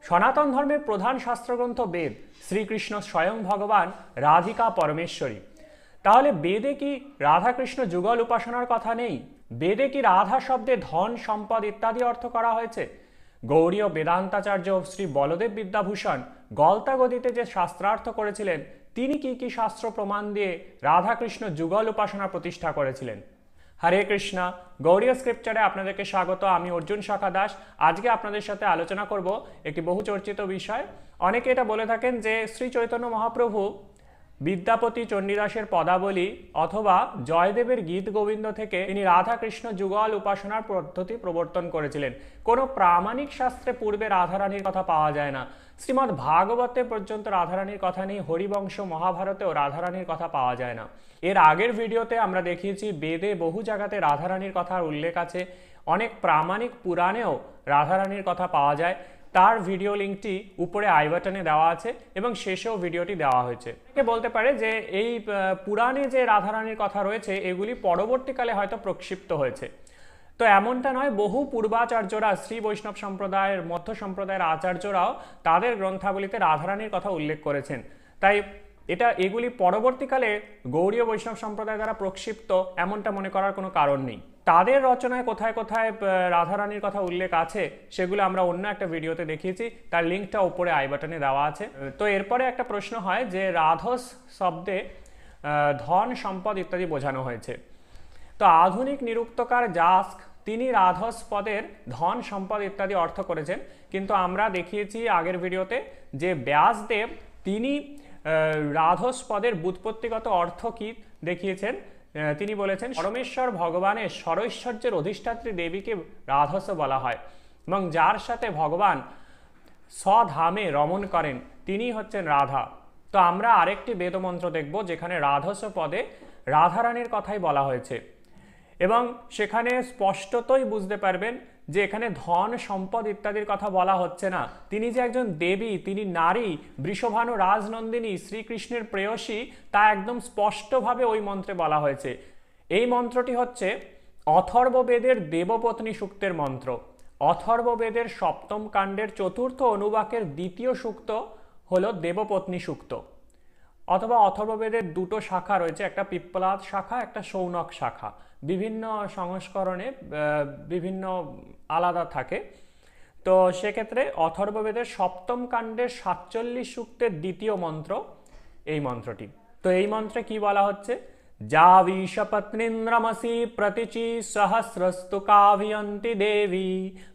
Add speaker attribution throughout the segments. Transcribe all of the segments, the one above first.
Speaker 1: সনাতন ধর্মের প্রধান শাস্ত্রগ্রন্থ বেদ, শ্রীকৃষ্ণ স্বয়ং ভগবান, রাধিকা পরমেশ্বরী। তাহলে বেদে কি রাধাকৃষ্ণ যুগল উপাসনার কথা নেই? বেদে কি রাধা শব্দে ধন, সম্পদ ইত্যাদি অর্থ করা হয়েছে? গৌড়ীয় বেদান্তাচার্য শ্রী বলদেব বিদ্যাভূষণ গলতাগদিতে যে শাস্ত্রার্থ করেছিলেন, তিনি কি কি শাস্ত্র প্রমাণ দিয়ে রাধাকৃষ্ণ যুগল উপাসনা প্রতিষ্ঠা করেছিলেন? হরে কৃষ্ণা, গৌড়ীয় স্ক্রিপ্চারে আপনাদেরকে স্বাগত। আমি অর্জুন শাখা দাস। আজকে আপনাদের সাথে আলোচনা করব একটি বহু চর্চিত বিষয়। অনেকে এটা বলে থাকেন যে শ্রী চৈতন্য মহাপ্রভু বিদ্যাপতি চণ্ডীদাসের পদাবলী অথবা জয়দেবের গীত গোবিন্দ থেকে তিনি রাধাকৃষ্ণ যুগল উপাসনার পদ্ধতি প্রবর্তন করেছিলেন। কোনো প্রামাণিক শাস্ত্রে পূর্বে রাধারানীর কথা পাওয়া যায় না। শ্রীমদ্ ভাগবতে পর্যন্ত রাধারানীর কথা নেই, হরিবংশ মহাভারতেও রাধারানীর কথা পাওয়া যায় না। এর আগের ভিডিওতে আমরা দেখিয়েছি বেদে বহু জায়গাতে রাধারানীর কথার উল্লেখ আছে, অনেক প্রামাণিক পুরাণেও রাধারানীর কথা পাওয়া যায়। তার ভিডিও লিঙ্কটি উপরে আই বাটনে দেওয়া আছে এবং শেষেও ভিডিওটি দেওয়া হয়েছে। কে বলতে পারে যে এই পুরাণে যে রাধারানীর কথা রয়েছে এগুলি পরবর্তীকালে হয়তো প্রক্ষিপ্ত হয়েছে। তো এমনটা নয়, বহু পূর্বাচার্যরা, শ্রী বৈষ্ণব সম্প্রদায়ের, মধ্য সম্প্রদায়ের আচার্যরাও তাদের গ্রন্থাবলীতে রাধারানীর কথা উল্লেখ করেছেন। তাই এগুলি পরবর্তীকালে গৌড়ীয় বৈষ্ণব সম্প্রদায় দ্বারা প্রক্ষিপ্ত এমনটা মনে করার কোনো কারণ নেই। তাদের রচনায় কোথায় কোথায় রাধারানীর কথা উল্লেখ আছে সেগুলো আমরা অন্য একটা ভিডিওতে দেখিয়েছি, তার লিঙ্কটা উপরে আই বাটনে দেওয়া আছে। তো এরপরে একটা প্রশ্ন হয় যে রাধস শব্দে ধন, সম্পদ ইত্যাদি বোঝানো হয়েছে। তো আধুনিক নিরুক্তকার যাস্ক তিনি রাধস পদের ধন, সম্পদ ইত্যাদি অর্থ করেছেন, কিন্তু আমরা দেখিয়েছি আগের ভিডিওতে যে ব্যাসদেব তিনি রাধস পদের ব্যুৎপত্তিগত অর্থ কি দেখিয়েছেন। তিনি বলেছেন পরমেশ্বর ভগবানের স্বরৈশ্বর্যের অধিষ্ঠাত্রী দেবীকে রাধস বলা হয় এবং যার সাথে ভগবান স্বধামে রমণ করেন তিনি হচ্ছেন রাধা। তো আমরা আরেকটি বেদমন্ত্র দেখব যেখানে রাধস পদে রাধারানীর কথাই বলা হয়েছে এবং সেখানে স্পষ্টতই বুঝতে পারবেন যে এখানে ধন, সম্পদ ইত্যাদির কথা বলা হচ্ছে না। তিনি যে একজন দেবী, তিনি নারী, বৃষভানু রাজনন্দিনী, শ্রীকৃষ্ণের প্রেয়সী, তা একদম স্পষ্টভাবে ওই মন্ত্রে বলা হয়েছে। এই মন্ত্রটি হচ্ছে অথর্ববেদের দেবপত্নী সূক্তের মন্ত্র। অথর্ববেদের সপ্তম কাণ্ডের চতুর্থ অনুবাকের দ্বিতীয় সূক্ত হলো দেবপত্নী সূক্ত। অথবা অথর্ববেদের দুটো শাখা রয়েছে, একটা পিপ্পলাদ শাখা, একটা শৌনক শাখা। বিভিন্ন সংস্করণে বিভিন্ন আলাদা থাকে। তো সেক্ষেত্রে অথর্ববেদের সপ্তম কাণ্ডের 47 সূক্তের দ্বিতীয় মন্ত্র এই মন্ত্রটি। তো এই মন্ত্রে কি বলা হচ্ছে? যা বিশপত্নীন্দ্রমসি প্রতিচি সহস্রস্তু কাভিয়ন্তি দেবী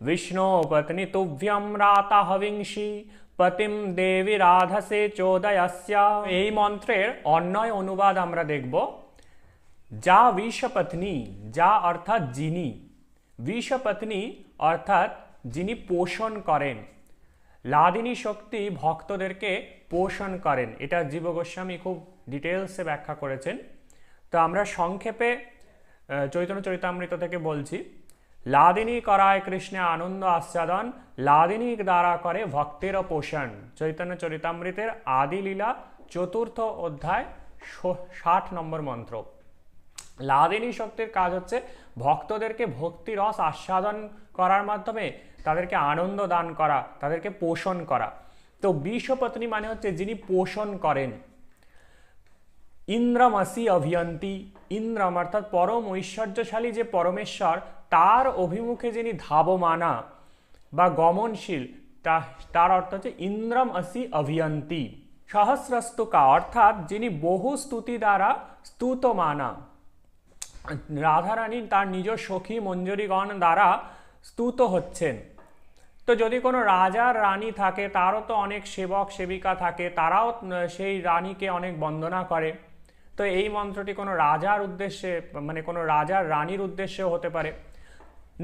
Speaker 1: বিষ্ণু পত্নী তুভ্যম রাতা হবিংসি পতিম দেবী রাধসে চোদয়স্যা। এই মন্ত্রের অন্যয় অনুবাদ আমরা দেখব। যা বিষপত্নী, যা অর্থাৎ যিনি, বিষপত্নী অর্থাৎ যিনি পোষণ করেন। লাদিনী শক্তি ভক্তদেরকে পোষণ করেন, এটা জীব গোস্বামী খুব ডিটেলসে ব্যাখ্যা করেছেন। তো আমরা সংক্ষেপে চৈতন্য চরিতামৃত থেকে বলছি। লাদিনী করায় কৃষ্ণে আনন্দ আস্বাদন, লাদিনী দ্বারা করে ভক্তের পোষণ। চৈতন্য চরিতামৃতের আদি লীলা 4th অধ্যায় 60 নম্বর মন্ত্র। লাদিনী শক্তির কাজ হচ্ছে ভক্তদেরকে ভক্তি রস আস্বাদন করার মাধ্যমে তাদেরকে আনন্দ দান করা, তাদেরকে পোষণ করা। তো বিষপত্নী মানে হচ্ছে যিনি পোষণ করেন। ইন্দ্রমসি অভিয়ন্তি, ইন্দ্রম অর্থাৎ পরম ঐশ্বর্যশালী যে পরমেশ্বর, তার অভিমুখে যিনি ধাবমানা বা গমনশীল, তার অর্থ হচ্ছে ইন্দ্রম আসি অভিয়ন্তি। সহস্রস্তুকা অর্থাৎ যিনি বহু স্তুতি দ্বারা স্তুতমানা। রাধারানী তার নিজ সখী মঞ্জরীগণ দ্বারা স্তুত হচ্ছেন। তো যদি কোনো রাজার রানী থাকে, তারও তো অনেক সেবক সেবিকা থাকে, তারাও সেই রানীকে অনেক বন্দনা করে। তো এই মন্ত্রটি কোনো রাজার উদ্দেশ্যে, মানে কোনো রাজার রানীর উদ্দেশ্যেও হতে পারে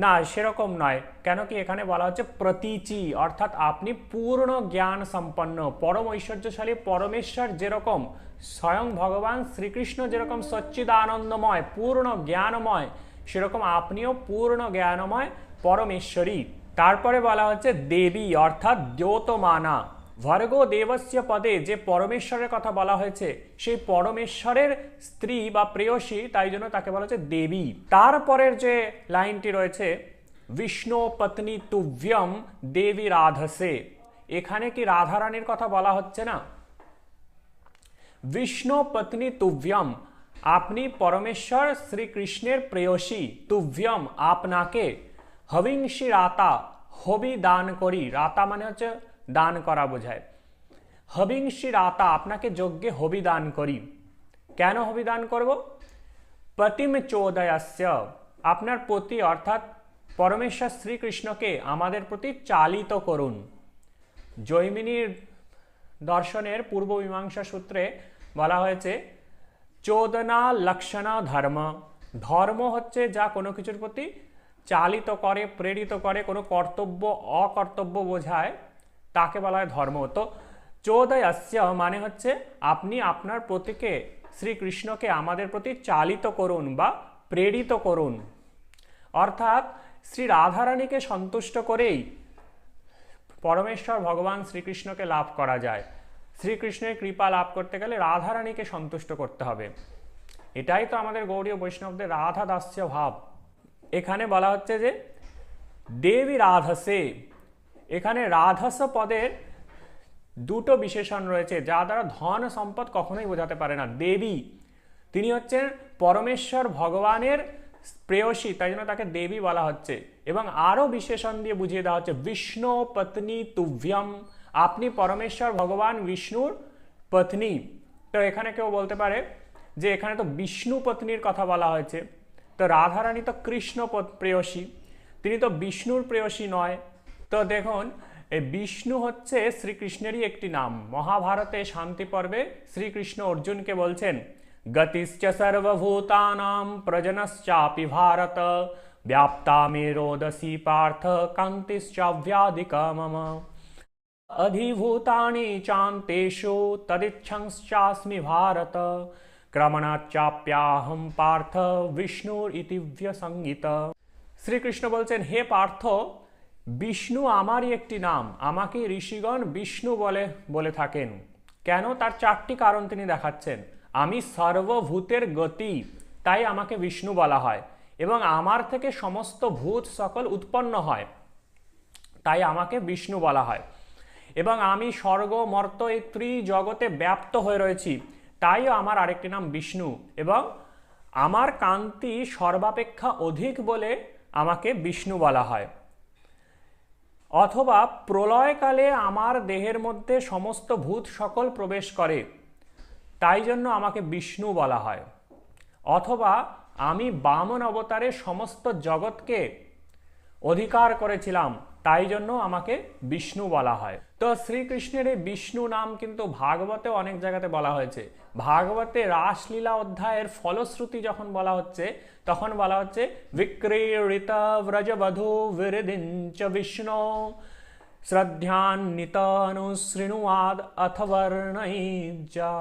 Speaker 1: না, সেরকম নয়। কেন কি এখানে বলা হচ্ছে প্রতীচি, অর্থাৎ আপনি পূর্ণ জ্ঞান সম্পন্ন। পরম ঐশ্বর্যশালী পরমেশ্বর যেরকম, স্বয়ং ভগবান শ্রীকৃষ্ণ যেরকম সচ্চিদানন্দময়, পূর্ণ জ্ঞানময়, সেরকম আপনিও পূর্ণ জ্ঞানময় পরমেশ্বরী। তারপরে বলা হচ্ছে দেবী অর্থাৎ দ্যোতমানা। ভর্গো দেবস্য পদে যে পরমেশ্বরের কথা বলা হয়েছে, সেই পরমেশ্বরের স্ত্রী বা প্রেয়সী, তাই জন্য তাকে বলা হচ্ছে দেবী। তারপরের যে লাইনটি রয়েছে বিষ্ণু পত্নী তুভ্যম দেবী রাধসে, এখানে কি রাধারানীর কথা বলা হচ্ছে না? বিষ্ণু পত্নী তুভ্যম, আপনি পরমেশ্বর শ্রীকৃষ্ণের প্রেয়সী, তুভ্যম আপনাকে, হবিংসি রাতা, হবি দান করি, রাতা মানে হচ্ছে দান করা বোঝায়, হবিংসি রাতা আপনাকে যজ্ঞে হবি দান করি। কেন হবি দান করব? পতিম চোদয়াস্য, আপনার প্রতি অর্থাৎ পরমেশ্বর শ্রীকৃষ্ণকে আমাদের প্রতি চালিত করুন। জৈমিনীর দর্শনের পূর্ব মীমাংসা সূত্রে বলা হয়েছে চোদনা লক্ষণা ধর্ম, ধর্ম হচ্ছে যা কোনো কিছুর প্রতি চালিত করে, প্রেরিত করে, কোনো কর্তব্য অকর্তব্য বোঝায়, তাকে বলা হয় ধর্ম। তো চোদয়াস্য মানে হচ্ছে আপনি আপনার প্রতিকে শ্রীকৃষ্ণকে আমাদের প্রতি চালিত করুন বা প্রেরিত করুন। অর্থাৎ শ্রী রাধারানীকে সন্তুষ্ট করেই পরমেশ্বর ভগবান শ্রীকৃষ্ণকে লাভ করা যায়। শ্রীকৃষ্ণের কৃপা লাভ করতে গেলে রাধারানীকে সন্তুষ্ট করতে হবে। এটাই তো আমাদের গৌড়ীয় বৈষ্ণবদের রাধা দাস্য ভাব। এখানে বলা হচ্ছে যে দেবী রাধসে, এখানে রাধস পদের দুটো বিশেষণ রয়েছে যা দ্বারা ধন সম্পদ কখনোই বোঝাতে পারে না। দেবী, তিনি হচ্ছেন পরমেশ্বর ভগবানের প্রেয়সী, তাই জন্য তাকে দেবী বলা হচ্ছে। এবং আরও বিশেষণ দিয়ে বুঝিয়ে দেওয়া হচ্ছে বিষ্ণু পত্নী তুভ্যম, আপনি পরমেশ্বর ভগবান বিষ্ণুর পত্নী। তো এখানে কেউ বলতে পারে যে এখানে তো বিষ্ণু পত্নীর কথা বলা হয়েছে, তো রাধারানী তো কৃষ্ণ প্রেয়সী, তিনি তো বিষ্ণুর প্রেয়সী নয়। তো দেখুন এই বিষ্ণু হচ্ছে শ্রীকৃষ্ণেরই একটি নাম। মহাভারতে শান্তি পর্বে শ্রীকৃষ্ণ অর্জুনকে বলছেন গতিশ্চ সর্বভূতানাং প্রজনশ্চাপি ভারত ব্যাপ্তা মে রোদসি পার্থ কান্তিশ্চাভ্যাধিকা মম অধিভূতানি চান্তেষু তদিচ্ছংশ্চাস্মি ভারত ক্রমণাচ্চাপ্যাহম পার্থ বিষ্ণুর ইতি ব্যসংগীত। শ্রীকৃষ্ণ বলছেন হে পার্থ, বিষ্ণু আমারই একটি নাম, আমাকে ঋষিগণ বিষ্ণু বলে থাকেন। কেন? তার চারটি কারণ তিনি দেখাচ্ছেন। আমি সর্বভূতের গতি, তাই আমাকে বিষ্ণু বলা হয়, এবং আমার থেকে সমস্ত ভূত সকল উৎপন্ন হয়, তাই আমাকে বিষ্ণু বলা হয়। এবং আমি স্বর্গ মর্ত এই ত্রিজগতে ব্যাপ্ত হয়ে রয়েছি, তাইও আমার আরেকটি নাম বিষ্ণু। এবং আমার কান্তি সর্বাপেক্ষা অধিক বলে আমাকে বিষ্ণু বলা হয়। অথবা প্রলয়কালে আমার দেহের মধ্যে সমস্ত ভূত সকল প্রবেশ করে, তাই জন্য আমাকে বিষ্ণু বলা হয়। অথবা আমি বামন অবতারে সমস্ত জগৎকে অধিকার করেছিলাম, তাই জন্য আমাকে বিষ্ণু বলা হয়। তো শ্রীকৃষ্ণের এই বিষ্ণু নাম কিন্তু ভাগবতে অনেক জায়গাতে বলা হয়েছে। ভাগবতে রাসলীলা অধ্যায়ের ফলশ্রুতি যখন বলা হচ্ছে, তখন বলা হচ্ছে বিক্রীড়িত ব্রজবধূ বিরিদিঞ্চ বিষ্ণু শ্রদ্ধান্বিত অনুশৃণুয়াদ অথবর্ণইজ্জা।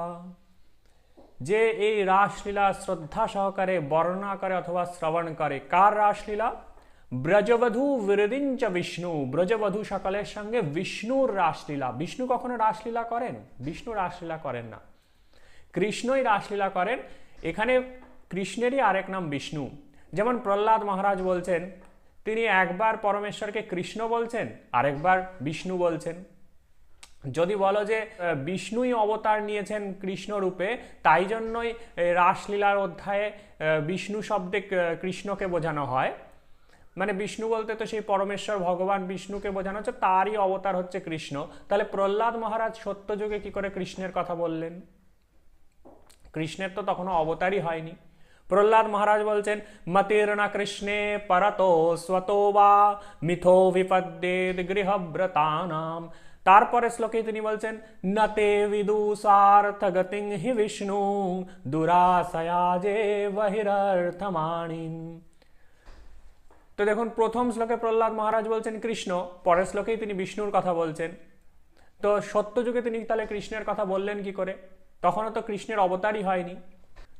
Speaker 1: যে এই রাসলীলা শ্রদ্ধা সহকারে বর্ণনা করে অথবা শ্রবণ করে, কার রাসলীলা? ব্রজবধূ বিরিদিঞ্চ বিষ্ণু, ব্রজবধূ সকলের সঙ্গে বিষ্ণুর রাসলীলা। বিষ্ণু কখনো রাসলীলা করেন? বিষ্ণু রাসলীলা করেন না, কৃষ্ণই রাসলীলা করেন। এখানে কৃষ্ণেরই আরেক নাম বিষ্ণু। যেমন প্রহ্লাদ মহারাজ বলছেন, তিনি একবার পরমেশ্বরকে কৃষ্ণ বলছেন, আরেকবার বিষ্ণু বলছেন। যদি বলো যে বিষ্ণুই অবতার নিয়েছেন কৃষ্ণ রূপে, তাই জন্যই রাসলীলার অধ্যায়ে বিষ্ণু শব্দে কৃষ্ণকে বোঝানো হয়, মানে বিষ্ণু বলতে তো সেই পরমেশ্বর ভগবান বিষ্ণুকে বোঝানো হচ্ছে, তারই অবতার হচ্ছে কৃষ্ণ। তাহলে প্রহ্লাদ মহারাজ সত্যযুগে কি করে কৃষ্ণের কথা বললেন? কৃষ্ণের তো তখনও অবতারই হয়নি। প্রহ্লাদ মহারাজ বলছেন মতির্না কৃষ্ণে পরতো স্বতো বা মিথো বিপদ্যেদ গৃহব্রতানাম। তারপরে শ্লোকে তিনি বলছেন নতে বিদুষার্থ গতিং হি বিষ্ণু দুরাশয়া যে বহিরর্থমাণিম। তো দেখুন প্রথম শ্লোকে প্রহ্লাদ মহারাজ বলছেন কৃষ্ণ, পরের শ্লোকেই তিনি বিষ্ণুর কথা বলছেন। তো সত্যযুগে তিনি তাহলে কৃষ্ণের কথা বললেন কি করে? তখনও তো কৃষ্ণের অবতারই হয়নি।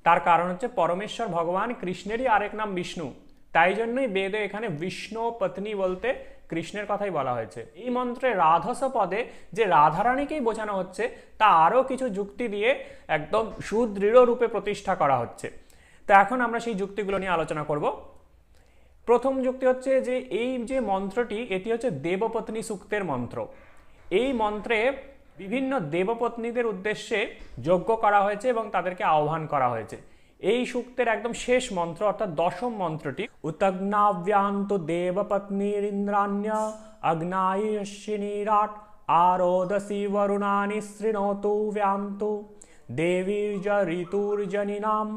Speaker 1: তার কারণ হচ্ছে পরমেশ্বর ভগবান কৃষ্ণেরই আরেক নাম বিষ্ণু, তাই জন্যই বেদে এখানে বিষ্ণু পত্নী বলতে কৃষ্ণের কথাই বলা হয়েছে। এই মন্ত্রে রাধস পদে যে রাধারানীকেই বোঝানো হচ্ছে, তা আরও কিছু যুক্তি দিয়ে একদম সুদৃঢ় রূপে প্রতিষ্ঠা করা হচ্ছে। তো এখন আমরা সেই যুক্তিগুলো নিয়ে আলোচনা করব। প্রথম যুক্তি হচ্ছে যে এই যে মন্ত্রটি, এটি হচ্ছে দেবপত্নী সূক্তের মন্ত্র। এই মন্ত্রে বিভিন্ন দেবপত্নীদের উদ্দেশ্যে যজ্ঞ করা হয়েছে এবং তাদেরকে আহ্বান করা হয়েছে। এই সূক্তের একদম শেষ মন্ত্র অর্থাৎ দশম মন্ত্রটি উতগ্নাভ্যান্ত দেবপত্নীরিন্দ্রাণ্য অগ্নায়িনীরাট আরোদসি বরুণানি শৃণোতু ব্যান্তু দেবীর্য ঋতুর্জনিনাম।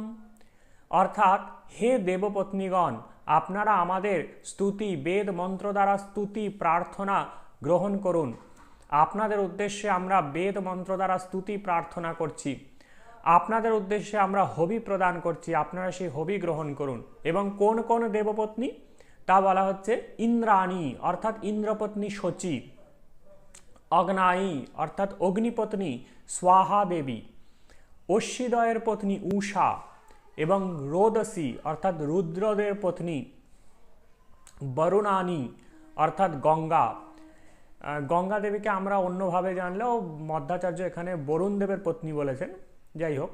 Speaker 1: অর্থাৎ হে দেবপত্নীগণ, আপনারা আমাদের স্তুতি বেদ মন্ত্র দ্বারা স্তুতি প্রার্থনা গ্রহণ করুন। আপনাদের উদ্দেশ্যে আমরা বেদ মন্ত্র দ্বারা স্তুতি প্রার্থনা করছি, আপনাদের উদ্দেশ্যে আমরা হবি প্রদান করছি, আপনারা সেই হবি গ্রহণ করুন। এবং কোন কোন দেবপত্নী তা বলা হচ্ছে ইন্দ্রাণী অর্থাৎ ইন্দ্রপত্নী শচী, অগ্নায়ী অর্থাৎ অগ্নিপত্নী স্বাহা দেবী, অশ্বীদয়ের পত্নী উষা এবং রোদসী অর্থাৎ রুদ্রদের পত্নী বরুণানী অর্থাৎ গঙ্গা। গঙ্গা দেবীকে আমরা অন্যভাবে জানলেও মধ্বাচার্য এখানে বরুণ দেবের পত্নী বলেছেন। যাই হোক,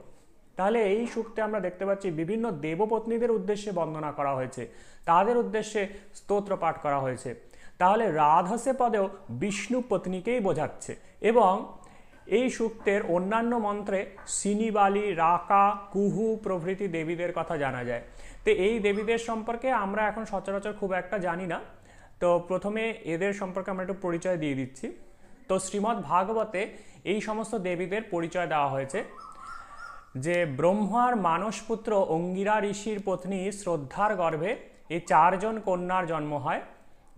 Speaker 1: তাহলে এই সূক্তে আমরা দেখতে পাচ্ছি বিভিন্ন দেবপত্নীদের উদ্দেশ্যে বন্দনা করা হয়েছে, তাদের উদ্দেশ্যে স্তোত্র পাঠ করা হয়েছে। তাহলে রাধসে পদেও বিষ্ণু পত্নীকেই বোঝাচ্ছে। এবং এই সূক্তের অন্যান্য মন্ত্রে সিনিবালি, রাকা, কুহু প্রভৃতি দেবীদের কথা জানা যায়। তো এই দেবীদের সম্পর্কে আমরা এখন সচরাচর খুব একটা জানি না। তো প্রথমে এদের সম্পর্কে আমরা একটু পরিচয় দিয়ে দিচ্ছি। তো শ্রীমদ্ ভাগবতে এই সমস্ত দেবীদের পরিচয় দেওয়া হয়েছে যে ব্রহ্মার মানসপুত্র অঙ্গিরা ঋষির পত্নী শ্রদ্ধার গর্ভে এই চারজন কন্যার জন্ম হয়।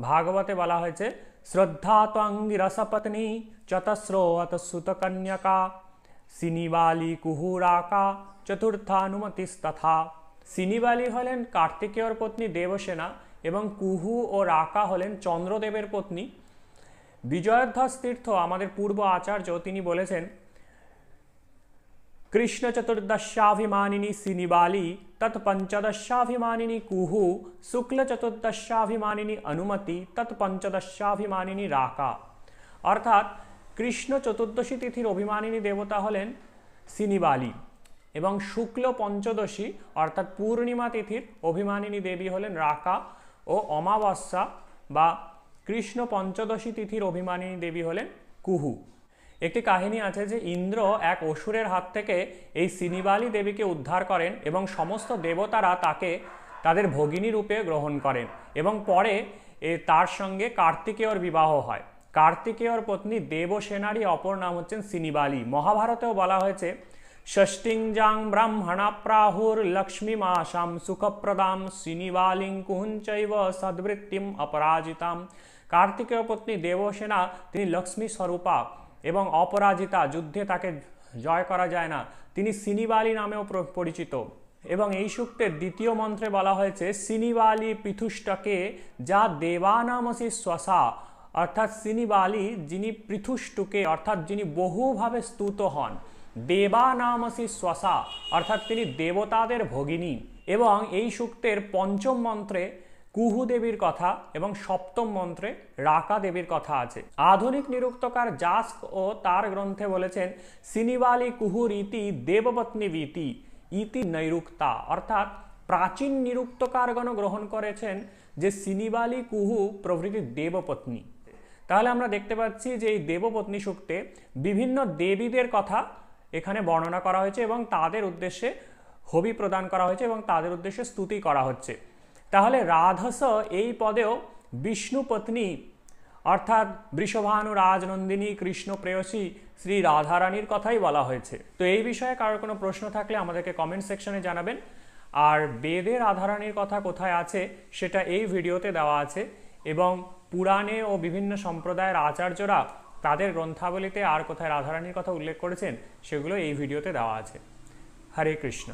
Speaker 1: ভাগবতে বলা হয়েছে শ্রদ্ধা ত্বঙ্গিরসপত্নী চতস্রোত সুতকন্যকা সিনিবালি কুহুরাকা চতুর্থানুমতিস্তথা। সিনিবালি হলেন কার্তিকেয়র পত্নী দেবসেনা এবং কুহু ও রাকা হলেন চন্দ্রদেবের পত্নী। বিজয়োধ্বস তীর্থ আমাদের পূর্ব আচার্য তিনি বলেছেন কৃষ্ণ চতুর্দশাভিমানিনী সিনিবালি তৎপঞ্চদশাভিমানিনী কুহু শুক্ল চতুর্দশাভিমানিনী অনুমতি তৎপঞ্চদশাভিমানিনী রাকা। অর্থাৎ কৃষ্ণ চতুর্দশী তিথির অভিমানিনী দেবতা হলেন সিনিবালি এবং শুক্ল পঞ্চদশী অর্থাৎ পূর্ণিমা তিথির অভিমানিনী দেবী হলেন রাকা ও অমাবস্যা বা কৃষ্ণ পঞ্চদশী তিথির অভিমানিনী দেবী হলেন কুহু। একটি কাহিনী আছে যে ইন্দ্র এক অসুরের হাত থেকে এই সিনিবালি দেবীকে উদ্ধার করেন এবং সমস্ত দেবতারা তাকে তাদের ভগিনী রূপে গ্রহণ করেন এবং পরে তার সঙ্গে কার্তিকেয়র বিবাহ হয়। কার্তিকেয়র পত্নী দেবসেনারই অপর নাম হচ্ছেন সিনিবালি। মহাভারতেও বলা হয়েছে ষষ্টিঞ্জাং ব্রাহ্মণা প্রাহুর লক্ষ্মী মাসাম সুখপ্রদাম সিনিবালিং কুঞ্চৈব সদ্বৃত্তিম অপরাজিতাম। কার্তিকেয় পত্নী দেবসেনা তিনি লক্ষ্মী স্বরূপা এবং অপরাজিতা, যুদ্ধে তাকে জয় করা যায় না, তিনি সিনিবালি নামেও পরিচিত। এবং এই সূক্তের দ্বিতীয় মন্ত্রে বলা হয়েছে সিনিবালি পৃথুষ্টকে যা দেবানামসি শ্বাসা। অর্থাৎ সিনিবালি যিনি পৃথুষ্টকে অর্থাৎ যিনি বহুভাবে স্তুত হন, দেবানামসি শ্বাসা অর্থাৎ তিনি দেবতাদের ভগিনী। এবং এই সূক্তের পঞ্চম মন্ত্রে কুহু দেবীর কথা এবং সপ্তম মন্ত্রে রাকা দেবীর কথা আছে। আধুনিক নিরুক্তকার জাস্ক ও তার গ্রন্থে বলেছেন সিনিবালি কুহুর ইতি দেবপত্নী ভীতি ইতি নৈরুক্তা। অর্থাৎ প্রাচীন নিরুক্তকারগণ গ্রহণ করেছেন যে সিনিবালি কুহু প্রভৃতি দেবপত্নী। তাহলে আমরা দেখতে পাচ্ছি যে এই দেবপত্নী সূক্তে বিভিন্ন দেবীদের কথা এখানে বর্ণনা করা হয়েছে এবং তাদের উদ্দেশ্যে হবি প্রদান করা হয়েছে এবং তাদের উদ্দেশ্যে স্তুতি করা হচ্ছে। তাহলে রাধস এই পদেও বিষ্ণু পত্নী অর্থাৎ বৃষভানু রাজনন্দিনী কৃষ্ণ প্রেয়সী শ্রী রাধারানীর কথাই বলা হয়েছে। তো এই বিষয়ে কারোর কোনো প্রশ্ন থাকলে আমাদেরকে কমেন্ট সেকশনে জানাবেন। আর বেদে রাধারানীর কথা কোথায় আছে সেটা এই ভিডিওতে দেওয়া আছে এবং পুরাণে ও বিভিন্ন সম্প্রদায়ের আচার্যরা তাদের গ্রন্থাবলীতে আর কোথায় রাধারানীর কথা উল্লেখ করেছেন সেগুলো এই ভিডিওতে দেওয়া আছে। হরে কৃষ্ণ।